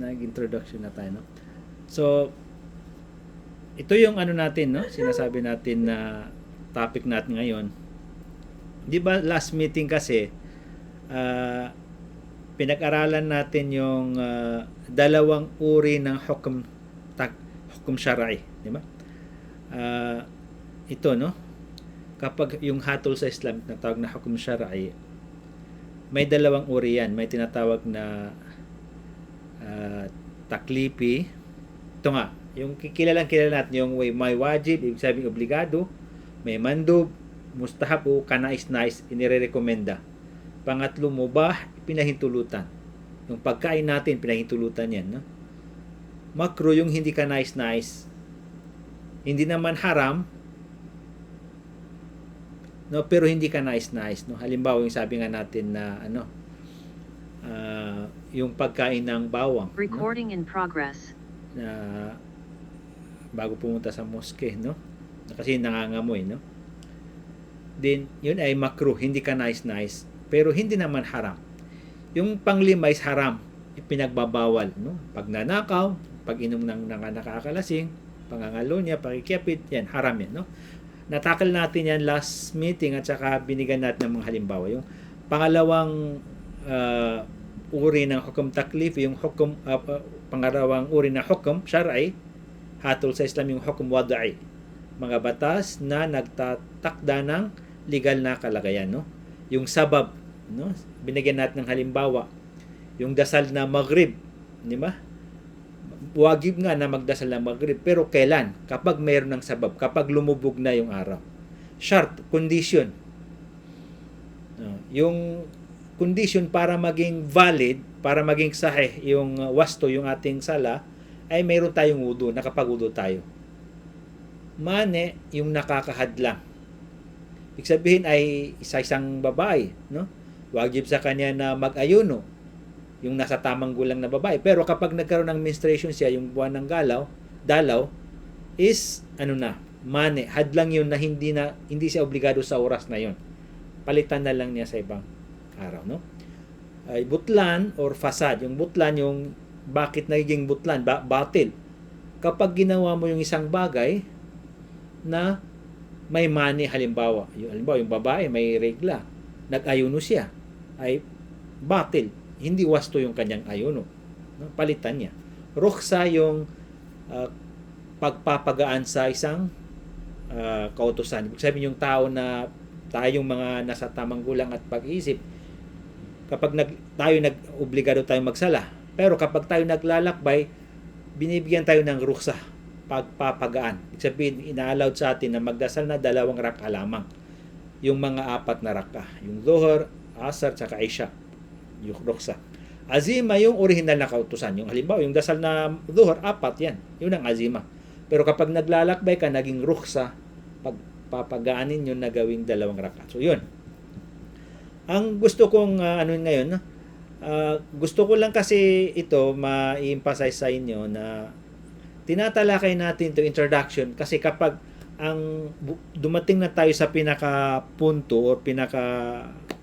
Nag-introduction na tayo, no? So, ito yung ano natin, no? Sinasabi natin na topic natin ngayon. Di ba last meeting kasi, ah, pinag-aralan natin yung dalawang uri ng hukum syar'i, di ba? Ah, ito, no? Kapag yung hatol sa Islam na tawag na hukum syar'i, may dalawang uri yan. May tinatawag na taklifi. Ito nga, yung kilala natin yung may wajib, ibig sabihin obligado, may mandub, mustahab o kanais-nais, inire-recommenda. Pangatlo, mubah, pinahintulutan. Yung pagkain natin, pinahintulutan yan. No? Makruh, yung hindi kanais-nais. Hindi naman haram, no, pero hindi kanais-nais. No? Halimbawa, yung sabi nga natin na yung pagkain ng bawang. Recording in progress. Na bago pumunta sa mosque, no? Kasi nangangamoy, no? Then, yun ay makruh, hindi ka nice, pero hindi naman haram. Yung panglima is haram, pinagbabawal, no? Pagnanakaw, pag-inom ng nakakalasing, pangangalonya, pakikiapit, yan, haram yan, no? Natakal natin yan last meeting at saka binigyan natin ng mga halimbawa. Yung pangalawang uri ng hukum taklif, yung hukum pangalawang uri ng hukum syar'i, hatol sa Islam yung hukum wad'i, mga batas na nagtatakda ng legal na kalagayan, no? Yung sabab, no? Binigyan natin ng halimbawa, yung dasal na maghrib, di ba? Wagib nga na magdasal na maghrib, pero kailan? Kapag mayroon ng sabab, kapag lumubog na yung araw. Shart, condition. Yung condition para maging valid, para maging sahih yung wasto, yung ating sala, ay mayroon tayong wudu, nakapag-wudu tayo. Mane, yung nakakahadlang. Ibig sabihin ay isang babae, no? Wajib sa kanya na mag-ayuno, yung nasa tamang gulang na babae. Pero kapag nagkaroon ng menstruation siya, yung buwan ng dalaw, is, mane, hadlang yun na hindi siya obligado sa oras na yun. Palitan na lang niya sa ibang araw, no? Ay butlan or fasad. Yung butlan, yung bakit nagiging butlan, batil. Kapag ginawa mo yung isang bagay na may mani, halimbawa yung babae may regla, nag-ayuno siya, ay batil, hindi wasto yung kanyang ayuno, no? Palitan niya. Rukhsa yung pagpapagaan sa isang kautusan. Ibig sabihin yung tao na tayong mga nasa tamang gulang at pag-iisip, kapag obligado tayong magsala. Pero kapag tayo naglalakbay, binibigyan tayo ng ruksa, pagpapagaan. Ibig sabihin, ina-allowed sa atin na magdasal na 2 raka lamang. Yung mga 4 na raka. Yung Dhuhr, Asar, tsaka Isha. Yung ruksa. Azima, yung original na kautusan. Yung halimbawa, yung dasal na Dhuhr, 4 yan. Yun ang azima. Pero kapag naglalakbay ka, naging ruksa, pagpapagaanin yun na gawing 2 raka. So, yun. Ang gusto kong ngayon, gusto ko lang kasi ito ma-emphasize sa inyo na tinatalakay natin to introduction kasi kapag dumating na tayo sa pinaka punto or pinaka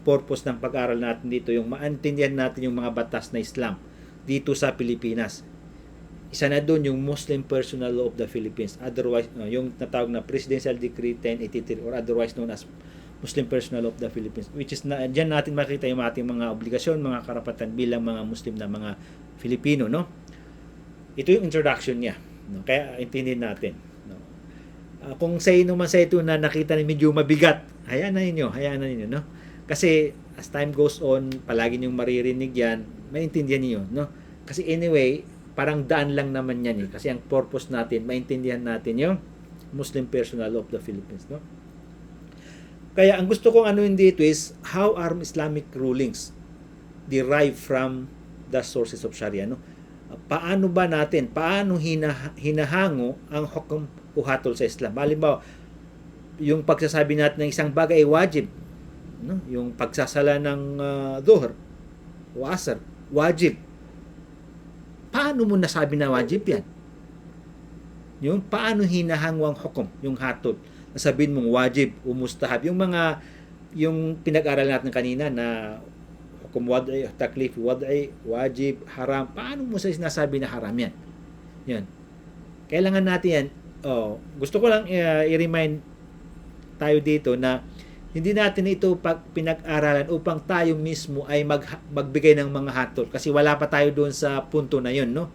purpose ng pag-aral natin dito, yung maintindihan natin yung mga batas na Islam dito sa Pilipinas. Isa na doon yung Muslim Personal Law of the Philippines, otherwise yung natawag na Presidential Decree 1083 or otherwise known as Muslim Personal Law of the Philippines, which is diyan natin makita yung ating mga obligasyon, mga karapatan bilang mga Muslim na mga Filipino, no? Ito yung introduction niya, no? Kaya intindihin natin, no? Kung sa inyo man sa ito na nakita na medyo mabigat, hayaan na ninyo, no? Kasi as time goes on, palagi niyong maririnig yan, maintindihan niyo, no? Kasi anyway, parang daan lang naman yan, eh. Kasi ang purpose natin, maintindihan natin yung Muslim Personal Law of the Philippines, no? Kaya ang gusto kong dito is how are Islamic rulings derived from the sources of Sharia, no? Paano hinahango ang hukum o hatol sa Islam? Halimbawa, yung pagsasabi natin ng isang bagay ay wajib, no? Yung pagsasala ng Dhuhr o Asr, wajib. Paano mo nasabi na wajib yan? Yung paano hinahango ang hukum, yung hatol? Sabihin mong wajib o mustahab, yung pinag-aral natin kanina na hukum hukum wad'i, taklif wad'i, wajib, haram. Paano mo sa sinasabi na haram yan? Yan. Kailangan natin yan. Gusto ko lang i-remind tayo dito na hindi natin ito pinag-aralan upang tayo mismo ay magbigay ng mga hatol. Kasi wala pa tayo doon sa punto na yun, no?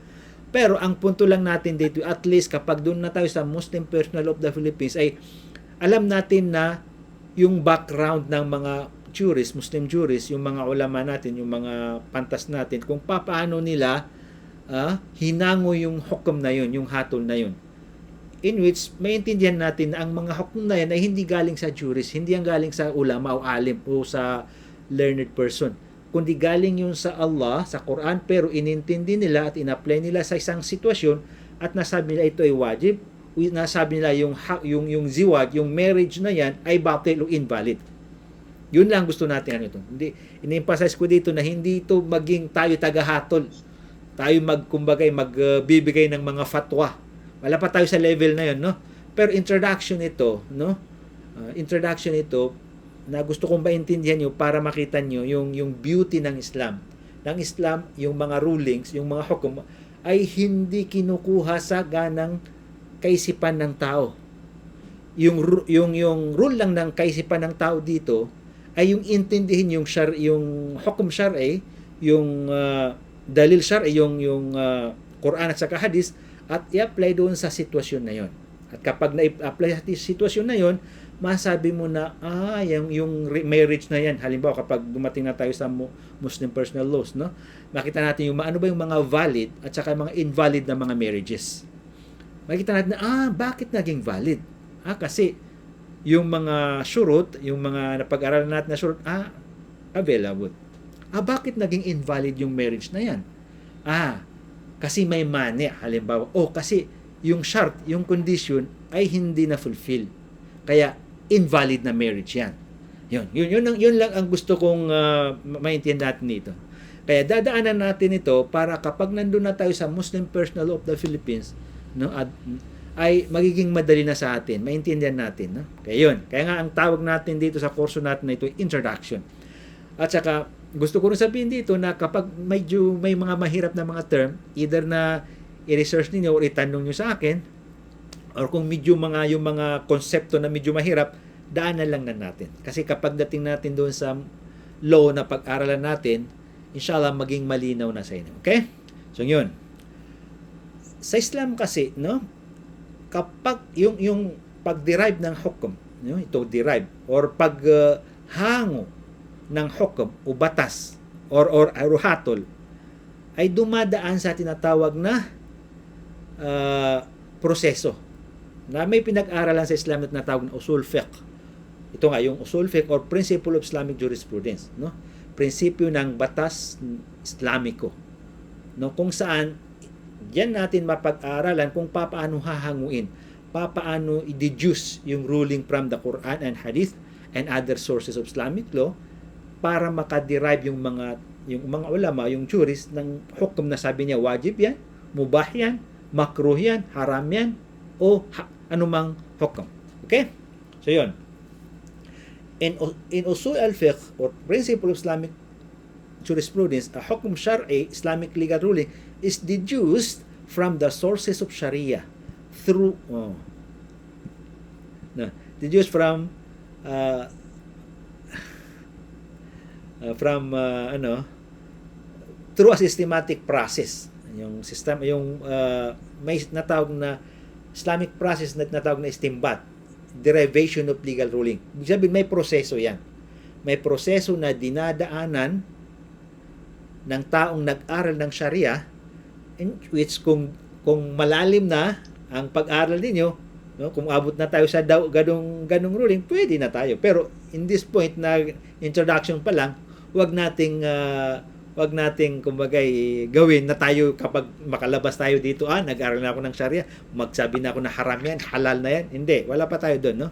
Pero ang punto lang natin dito, at least kapag doon na tayo sa Muslim Personnel of the Philippines, ay alam natin na yung background ng mga jurists, Muslim jurists, yung mga ulama natin, yung mga pantas natin, kung paano nila hinango yung hukom na yun, yung hatol na yun. In which, maintindihan natin na ang mga hukom na yan ay hindi galing sa jurist, hindi ang galing sa ulama o alim o sa learned person, kundi galing yun sa Allah, sa Quran, pero inintindi nila at in-apply nila sa isang sitwasyon at nasabi nila ito ay wajib, nasabi nila yung ziwag, yung marriage na yan ay batil o invalid. Yun lang gusto natin ano ito. Hindi, in-emphasize ko dito na hindi ito maging tayo tagahatol. Tayo magbibigay ng mga fatwa. Wala pa tayo sa level na yun, no? Pero introduction ito, no? Introduction ito na gusto kong maintindihan nyo para makita nyo yung beauty ng Islam. Ng Islam, yung mga rulings, yung mga hukum ay hindi kinukuha sa ganang kaisipan ng tao. Yung rule lang ng kaisipan ng tao dito ay yung intindihin yung hukum syar'i, yung dalil syar'i, yung Quran at saka hadith, at i-apply doon sa sitwasyon na yon. At kapag na-apply sa sitwasyon na yon, masabi mo na, yung marriage na yan. Halimbawa, kapag dumating na tayo sa Muslim personal laws, no? Makita natin ano ba yung mga valid at saka mga invalid na mga marriages. Makita natin na, bakit naging valid? Kasi yung mga shurut, yung mga napag-aralan natin na shurut, available. Bakit naging invalid yung marriage na yan? Kasi may mani, halimbawa. Kasi yung shart, yung condition ay hindi na fulfill. Kaya invalid na marriage yan. Yun lang ang gusto kong maintindihan natin dito. Kaya dadaanan natin ito para kapag nandun na tayo sa Muslim Personnel Law of the Philippines, no, ay magiging madali na sa atin, maintindihan natin, no? Kaya nga ang tawag natin dito sa kurso natin na ito, introduction. At saka gusto ko rin sabihin dito na kapag medyo may mga mahirap na mga term, either na i-research niyo o itanong niyo sa akin, or kung medyo yung mga konsepto na medyo mahirap, daanan lang na natin. Kasi kapag dating natin doon sa law na pag-aralan natin, inshallah maging malinaw na sa inyo. Okay? So yun. Sa Islam kasi, no, kapag yung pag-derive ng hukum, no, ito derive, or paghango ng hukum o batas or hatol ay dumadaan sa tinatawag na proseso na may pinag-aralan sa Islam na tinatawag na usul fiqh. Ito nga yung usul fiqh or principle of Islamic jurisprudence, no? Prinsipyo ng batas Islamiko, no? Kung saan diyan natin mapag-aralan kung paano hahanguin, paano i-deduce yung ruling from the Quran and Hadith and other sources of Islamic law para makaderive yung mga ulama, yung jurist ng hukom na sabi niya wajib yan, mubah yan, makruh yan, haram yan, o anumang hukom. Okay? So yun. In usul al-fiqh or principle of Islamic jurisprudence, a hukum syar'i, Islamic legal ruling, is deduced from the sources of Sharia through deduced from through a systematic process. Yung system, may natawag na Islamic process na natawag na istinbat, derivation of legal ruling. Ibig sabihin, may proseso yan. May proseso na dinadaanan ng taong nag-aral ng Sharia, in which kung malalim na ang pag-aral ninyo, no, kung abot na tayo sa ganong ruling, pwede na tayo. Pero in this point na introduction pa lang, wag nating kumbagay gawin na tayo kapag makalabas tayo dito, nag-aral na ako ng Sharia, magsabi na ako na haram yan, halal na yan. Hindi, wala pa tayo doon, no?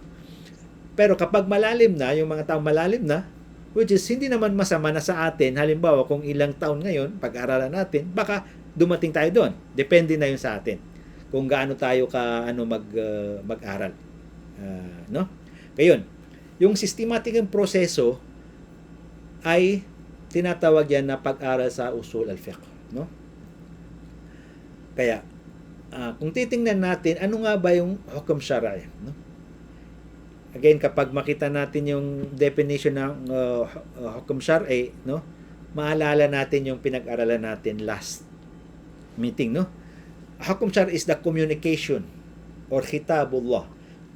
Pero kapag malalim na, yung mga taong malalim na, which is hindi naman masama na sa atin, halimbawa kung ilang taon ngayon, pag-aralan natin, baka dumating tayo doon. Depende na yun sa atin. Kung gaano tayo mag-aral. No? Kaya yun, yung systematic proseso ay tinatawag yan na pag-aral sa usul al-fiqh, no? Kaya kung titingnan natin ano nga ba yung hukum syar'i, no? Again, kapag makita natin yung definition ng hukum syar'i, no? Maalala natin yung pinag-aralan natin last meeting, no? Hukum syar'i is the communication or khitabullah,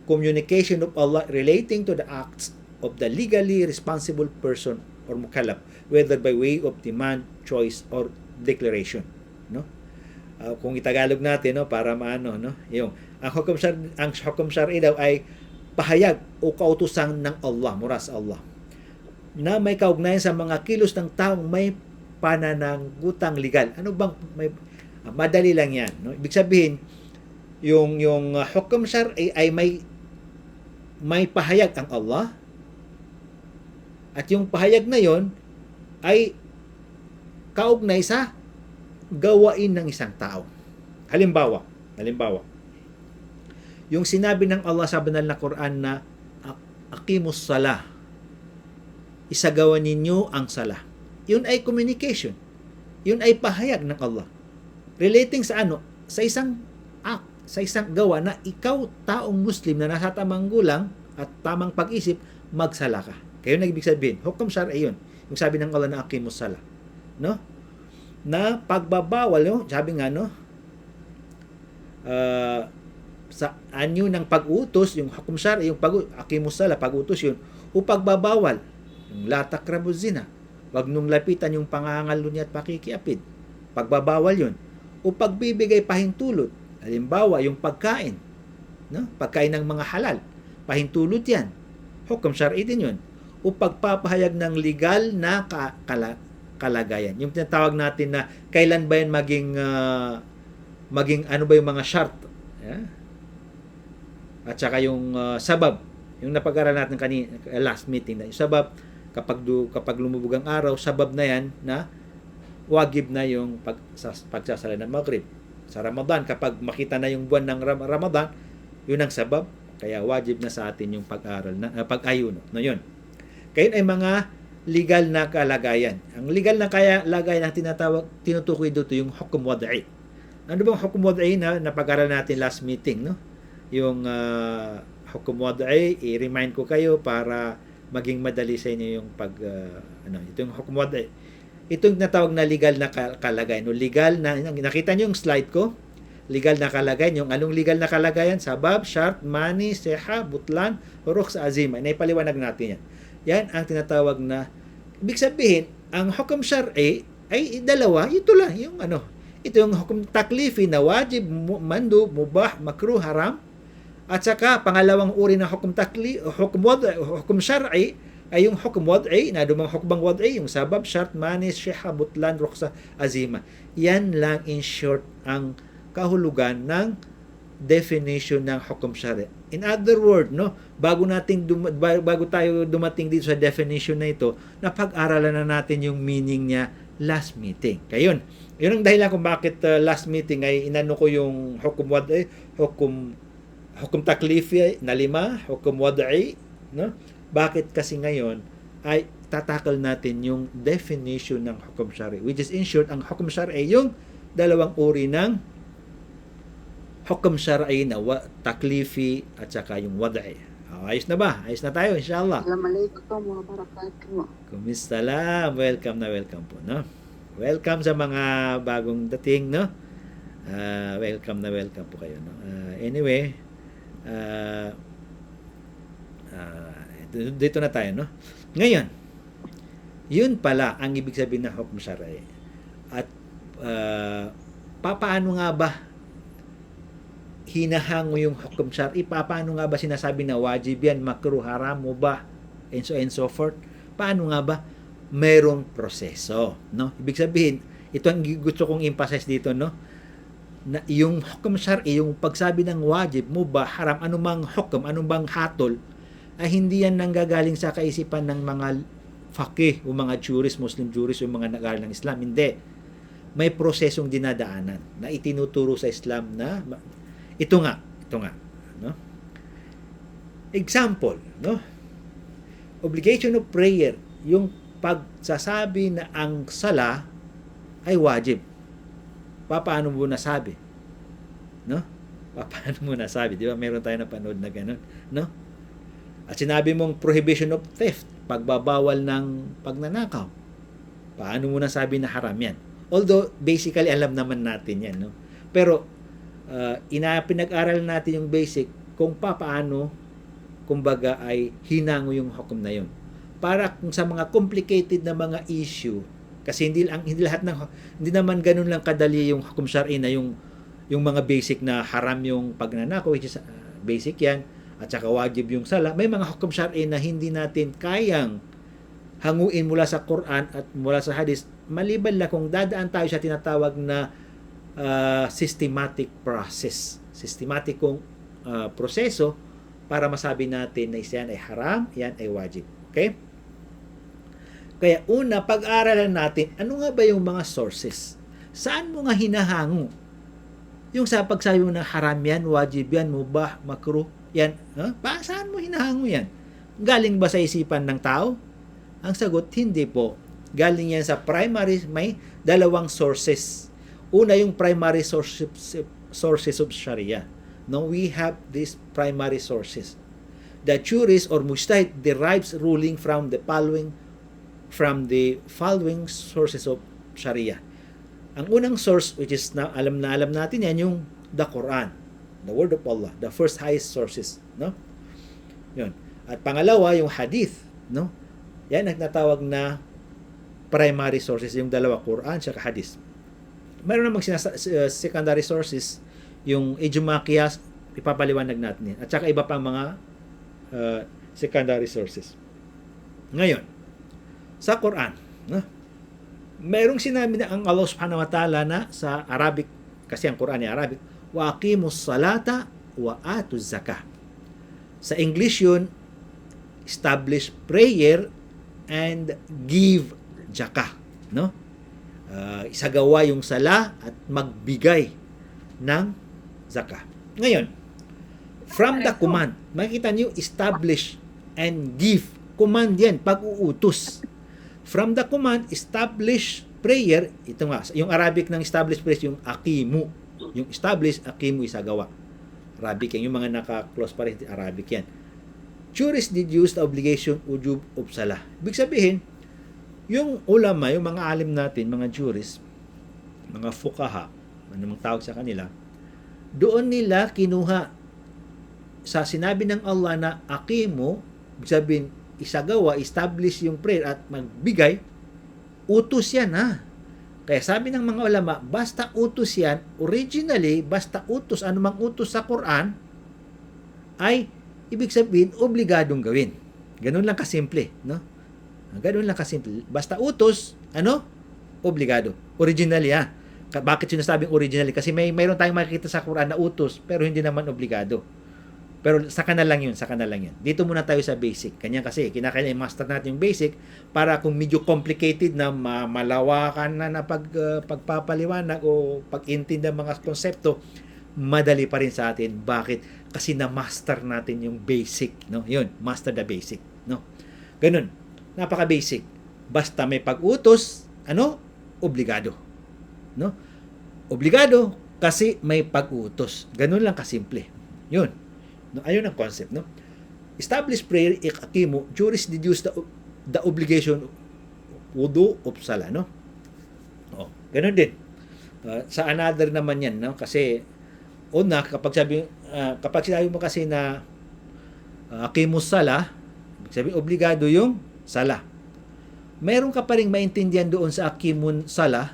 communication of Allah relating to the acts of the legally responsible person or mukallaf, whether by way of demand, choice, or declaration, no? Kung itagalog natin, no, para maano, no, yung ang hukum syar'i daw ay pahayag o kautusan ng Allah, mura sa Allah, na may kaugnayan sa mga kilos ng taong may pananangutang legal. Ano bang may madali lang 'yan, no? Ibig sabihin, yung hukum syar'i ay may pahayag ang Allah, at yung pahayag na 'yon ay kaugnay sa gawain ng isang tao. Halimbawa, yung sinabi ng Allah sa banal na Quran na aqimus salah, isagawa ninyo ang salah. Yun ay communication. Yun ay pahayag ng Allah. Relating sa ano? Sa isang act, sa isang gawa na ikaw, taong Muslim na nasa tamang gulang at tamang pag-isip, magsala ka. Kaya yun ang ibig sabihin. Hukum syar'i yun. Yung sabi ng Allah na aqimus salah. No? Na pagbabawal, no? Sabi nga, no? Sa anyo ng pag-utos, yung hukum syar'i, yung aqimus salah, pag-utos yun, o pagbabawal, yung la taqrabuz zina, wag nung lapitan yung pangangalunya at pakikiapid, pagbabawal yun, o pagbibigay pahintulot, halimbawa yung pagkain, no? Pagkain ng mga halal, pahintulot yan, hukum syar'i din yun, o pagpapahayag ng legal na kalagayan, yung tinatawag natin na kailan ba yan maging ano ba yung mga shart, yeah? At saka yung sabab, yung napag-aral natin kanina last meeting na yung sabab, kapag lumubog ang araw, sabab na yan na wagib na yung pagsasala ng Maghrib. Sa Ramadan, kapag makita na yung buwan ng Ramadan, yun ang sabab, kaya wajib na sa atin yung pag-aral na pag-ayuno. No, yun. Kaya ay mga legal na kalagayan. Ang legal na kalagayan ang tinutukoy dito yung hukum wad'i. Ano bang hukum wad'i na napag-aral natin last meeting, no? Yung hukum wad'i, i-remind ko kayo para maging madali sa inyo yung ito yung hukum wad'i. Ito yung natawag na legal na kalagayan. O legal na, nakita niyo yung slide ko? Legal na kalagayan. Yung anong legal na kalagayan? Sabab, shart, mani, seha, butlan, rukhsa, azima. Naipaliwanag natin yan. Yan ang tinatawag na, ibig sabihin, ang hukum syar'i ay dalawa, ito lang, yung ito yung hukum taklifi na wajib, mandub, mubah, makruh, haram. At saka, pangalawang uri ng hukum syar'i ay yung hukum wad'i, na dumang hukum wad'i, yung sabab, shart, mani, seha, butlan, rukhsa, azima. Yan lang in short ang kahulugan ng definition ng hukum syar'i. In other word, no, bago tayo dumating dito sa definition na ito, napag-aralan na natin yung meaning niya last meeting. Kaya yun ang dahilan kung bakit last meeting ay inano ko yung hukum wad'i, hukum taklifi na 5, hukum wad'i, no? Bakit kasi ngayon ay tatakal natin yung definition ng hukum syar'i, which is in short, ang hukum syar'i yung dalawang uri ng hukum syar'i na taklifi at saka yung wad'i. Ayos na ba? Ayos na tayo, inshallah. Assalamualaikum warahmatullahi. Kumustalam? Welcome po, no? Welcome sa mga bagong dating, no? Welcome po kayo, no? Anyway, dito na tayo, no? Ngayon, yun pala ang ibig sabihin ng hukum syar'i. At paano nga ba hinahango yung hukum syar'i? Paano nga ba sinasabi na wajib yan, makruh, haram, mubah, and so forth? Paano nga ba? Merong proseso, no? Ibig sabihin, ito ang gusto kong emphasize dito, no? Na yung hukum syar'i, yung pagsabi ng wajib, mubah, haram, anumang hukum, anumang hatol, ay hindi yan nanggagaling sa kaisipan ng mga faqih o mga jurist, Muslim jurist o mga nag-aaral ng Islam. Hindi. May prosesong dinadaanan na itinuturo sa Islam na ito nga, no? Example, no? Obligation of prayer, yung pagsasabi na ang sala ay wajib. Paano mo nasabi? No? Paano mo nasabi? Di ba meron tayo napanood na ganun? No? At sinabi mong prohibition of theft, pagbabawal ng pagnanakaw. Paano mo nasabi na haram yan? Although, basically, alam naman natin yan. No? Pero, pinag-aral natin yung basic kung paano, kumbaga, ay hinango yung hukom na yun. Para kung sa mga complicated na mga issue, kasi hindi naman ganun lang kadali yung hukom syar'i na yung mga basic na haram yung pagnanakaw, which is basic yan, at saka wajib yung sala. May mga hukom syar'i na hindi natin kayang hanguin mula sa Quran at mula sa hadith, maliban na kung dadaan tayo sa tinatawag na systematic process. Systematic kong proseso para masabi natin na yan ay haram, yan ay wajib. Okay? Kaya una, pag-aralan natin, ano nga ba yung mga sources? Saan mo nga hinahango? Yung sa pagsabi mo na haram yan, wajib yan, mubah, makruh, yan. Saan mo hinahango yan? Galing ba sa isipan ng tao? Ang sagot, hindi po. Galing yan sa primary, may dalawang sources. Una, yung primary sources of Sharia. No, we have these primary sources. The jurist or mujtahid derives ruling from the following sources of Sharia. Ang unang source, which is alam natin yan, yung the Quran, the word of Allah, the first highest sources, no? Yun. At pangalawa, yung hadith, no? Yan ang natawag na primary sources, yung dalawa, Quran at hadith. Mayroon namang secondary sources, yung ijma, qiyas, ipapaliwanag natin yan. At saka iba pang mga secondary sources. Ngayon, sa Quran, no? Mayroong sinabi na ang Allah subhanahu wa ta'ala na sa Arabic, kasi ang Quran ay Arabic, wa aqimus salata wa atuz zakah. Sa English yun, establish prayer and give zakah, no? Isagawa yung sala at magbigay ng zakah. Ngayon, from the command, makikita niyo establish and give. Command yan, pag-uutos. From the command, establish prayer, ito nga, yung Arabic ng establish prayer, yung akimu. Yung establish, akimu, isagawa. Arabic yan, yung mga naka-close parenthesis, Arabic yan. Jurists deduce the obligation ujub of salah. Ibig sabihin, yung ulama, yung mga alim natin, mga jurists, mga fuqaha, anong tawag sa kanila, doon nila kinuha sa sinabi ng Allah na akimu, ibig sabihin, isagawa, establish yung prayer at magbigay, utos yan ha. Kaya sabi ng mga ulama, basta utos yan, originally, basta utos, anumang utos sa Quran, ay ibig sabihin, obligadong gawin. Ganun lang kasimple, no? Ganun lang kasimple. Basta utos, obligado. Originally, ha? Bakit sinasabing originally? Kasi mayroon tayong makikita sa Quran na utos, pero hindi naman obligado. Pero saka na lang yun. Dito muna tayo sa basic. Kanya kasi, kinakailangan i-master natin yung basic para kung medyo complicated na malawakan na pagpapaliwanag o pag-intindi ng mga konsepto, madali pa rin sa atin. Bakit? Kasi na-master natin yung basic. No? Yun, master the basic. No? Ganun. Napaka-basic. Basta may pag-utos, obligado. No? Obligado kasi may pag-utos. Ganun lang kasimple. Yun. No, ayun ang concept, no? Establish prayer, akimu, jurists deduce the obligation wudu of salah, no? Ganun din. Sa another naman yan, no? Kasi una, kapag sinabi mo kasi na akimus salah, sabi obligado yung salah. Meron ka pa ring maintindihan doon sa akimun salah,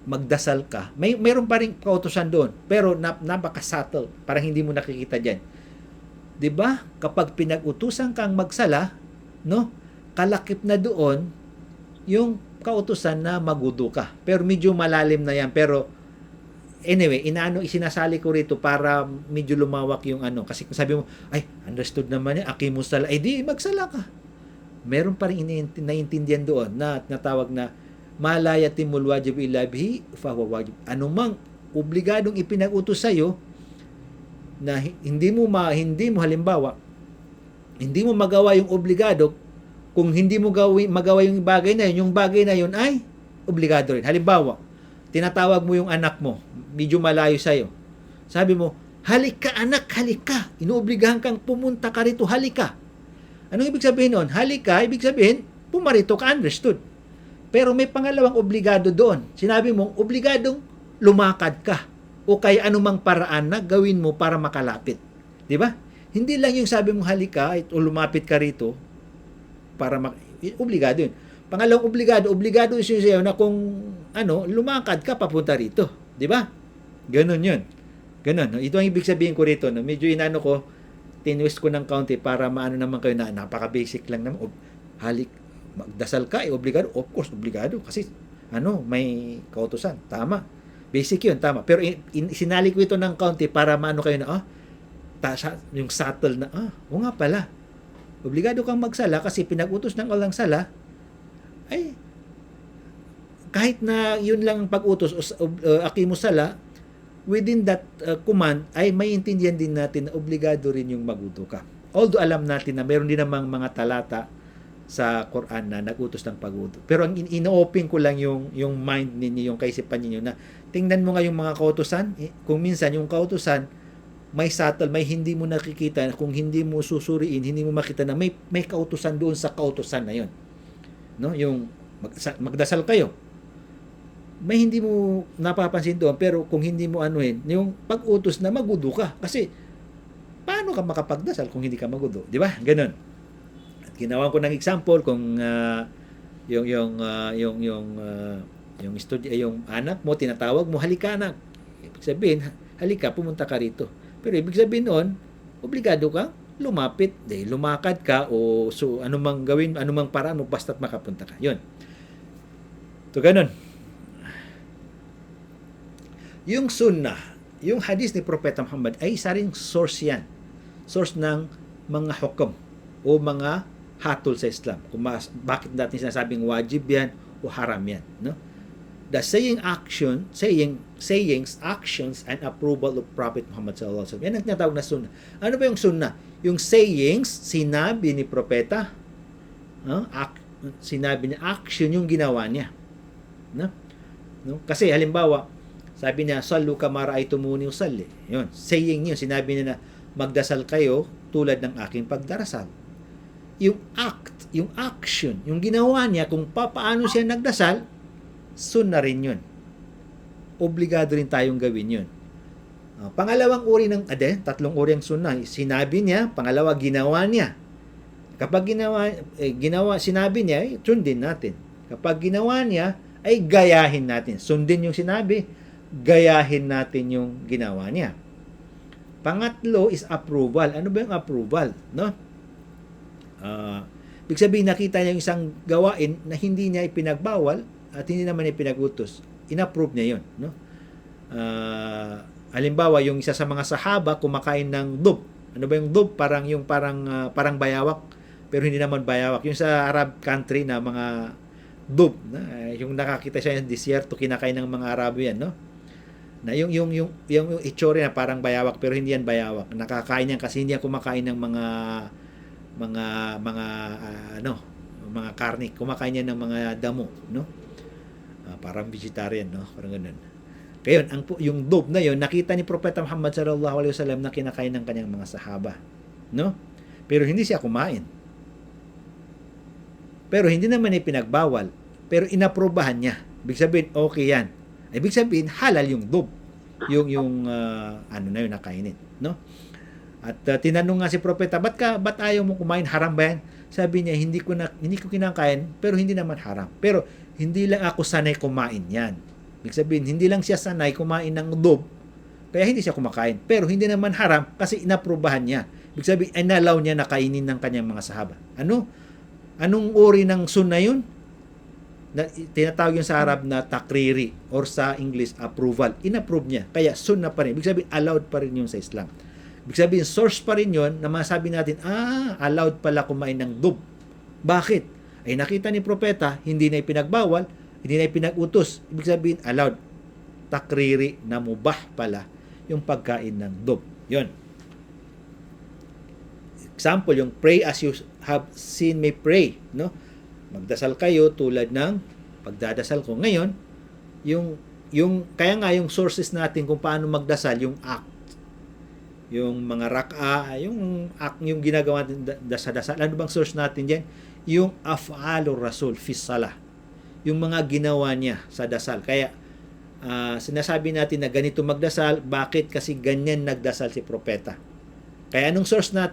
magdasal ka. Meron pa ring kautusan doon, pero napaka-subtle, parang hindi mo nakikita diyan. 'Di ba? Kapag pinag-utusan kang magsala, no? Kalakip na doon yung kautusan na magudu ka. Pero medyo malalim na 'yan. Pero anyway, isinasali ko rito para medyo lumawak yung kasi kung sabi mo, ay, understood naman yan, akimus sala, di magsala ka. Meron pa rin naiintindihan doon na natawag na malayatimul wajib illa bihi fa huwa wajib. Anumang obligadong ipinag-utos sa iyo na hindi mo halimbawa hindi mo magawa yung obligado Kung hindi mo magawa yung bagay na yun, yung bagay na yun ay obligado rin. Halimbawa, tinatawag mo yung anak mo, medyo malayo sa'yo. Sabi mo, halika anak, halika. Inuobligahan kang pumunta ka rito, halika. Anong ibig sabihin nun? Halika, ibig sabihin, pumarito ka, understood. Pero may pangalawang obligado doon. Sinabi mong, obligadong lumakad ka. O kaya anumang paraan na gawin mo para makalapit. Di ba? Hindi lang yung sabi mong halika o lumapit ka rito para obligado yun. Pangalawang obligado is yun sa'yo na kung lumakad ka papunta rito. Di ba? Ganun yun. Ganun. No? Ito ang ibig sabihin ko rito. No? Medyo tinwist ko ng kaunti para maano naman kayo na napaka-basic lang naman. Magdasal ka, obligado. Of course, obligado. Kasi, may kautusan. Tama. Basic yun, tama. Pero sinali ko ito ng kaunti para maano kayo na, yung subtle na, o nga pala. Obligado kang magsala kasi pinag-utos ng Allah sala, ay, kahit na yun lang ang pag-utos, akimus sala, within that command, ay may intindihan din natin na obligado rin yung magudo ka. Although alam natin na meron din namang mga talata sa Quran na nag-utos ng pag-udo. Pero ang ino-open ko lang yung mind ninyo, yung kaisipan ninyo na tingnan mo nga yung mga kautusan, kung minsan yung kautusan may subtle, may hindi mo nakikita, kung hindi mo susuriin, hindi mo makita na may kautusan doon sa kautusan na yun. No? Yung magdasal kayo. May hindi mo napapansin doon, pero kung hindi mo yung pag-utos na magudo ka. Kasi paano ka makapagdasal kung hindi ka magudo? Di ba? Ganun. At ginawa ko ng example kung yung anak mo tinatawag mo, halika anak. Ibig sabihin, halika, pumunta ka rito. Pero ibig sabihin noon, obligado kang lumapit, lumakad ka o anumang gawin, anumang paraan mo basta't makapunta ka. Yun. So ganun. Yung sunnah, yung hadith ni Propeta Muhammad ay isa ring source yan. Source ng mga hukom o mga hatol sa Islam. Kung bakit natin sinasabing wajib yan o haram yan. No? The sayings, actions, and approval of Prophet Muhammad sallallahu alaihi wasallam. Yan ang tinatawag na sunnah. Ano ba yung sunnah? Yung sayings, sinabi ni Propeta, sinabi niya, action yung ginawa niya. No? Kasi halimbawa, sabi niya, sallu kama ra'aytumuni usalli. Yun, saying yun, sinabi niya na magdasal kayo tulad ng aking pagdarasal. Yung act, yung action, yung ginawa niya kung paano siya nagdasal, sunnah rin yun. Obligado rin tayong gawin yun. Pangalawang uri tatlong uri ang sunnah. Sinabi niya, pangalawa, ginawa niya. Kapag sinabi niya, sundin natin. Kapag ginawa niya, ay gayahin natin. Sundin yung sinabi, gayahin natin yung ginawa niya. Pangatlo is approval. Ano ba yung approval? No? Ibig sabihin, nakita niya yung isang gawain na hindi niya ipinagbawal at hindi naman ipinag-utos. In-approve niya yun. No? Halimbawa, yung isa sa mga sahaba kumakain ng dub. Ano ba yung dub? Parang bayawak, pero hindi naman bayawak. Yung sa Arab country na mga dub, yung nakakita siya ng disyerto, kinakain ng mga Arabo yan, no? Na yung itsura na parang bayawak pero hindi yan bayawak. Nakakain yan kasi hindi yan kumakain ng mga karne, kumakain yan ng mga damo, no? Parang vegetarian, no? Parang ganun. Kaya yung dub na yun, nakita ni Propeta Muhammad sallallahu alaihi wasallam na kinakain ng kanyang mga sahaba, no? Pero hindi siya kumain. Pero hindi naman ipinagbawal, pero inaprobahan niya. Ibig sabihin, okay yan. Ibig sabihin, halal yung dub. Yung nakainin, no? At tinanong nga si Propeta, ba't ayaw mo kumain? Haram ba yan? Sabi niya, hindi ko kinakain, pero hindi naman haram. Pero hindi lang ako sanay kumain yan. Ibig sabihin, hindi lang siya sanay kumain ng dub, kaya hindi siya kumakain. Pero hindi naman haram kasi inaprobahan niya. Ibig sabihin, inalaw niya na kainin ng kanyang mga sahaba. Anong uri ng sunnah yun? Tinatawag yun sa Arab na takriri or sa English approval. Inapprove niya. Kaya sunnah pa rin. Ibig sabihin, allowed pa rin yun sa Islam. Ibig sabihin, source pa rin yun na masabi natin, allowed pala kumain ng dub. Bakit? Ay nakita ni Propeta, hindi na ipinagbawal, hindi na ipinag-utos. Ibig sabihin, allowed. Takriri na mubah pala yung pagkain ng dub. Yun. Example, yung pray as you have seen me pray, no? Magdasal kayo tulad ng pagdadasal ko. Ngayon, kaya nga yung sources natin kung paano magdasal, yung act, yung mga rak'a, yung act, yung ginagawa natin sa dasal. Ano bang source natin diyan? Yung af'alur rasul fi salah. Yung mga ginawa niya sa dasal. Kaya sinasabi natin na ganito magdasal, bakit? Kasi ganyan nagdasal si propeta. Kaya anong source natin?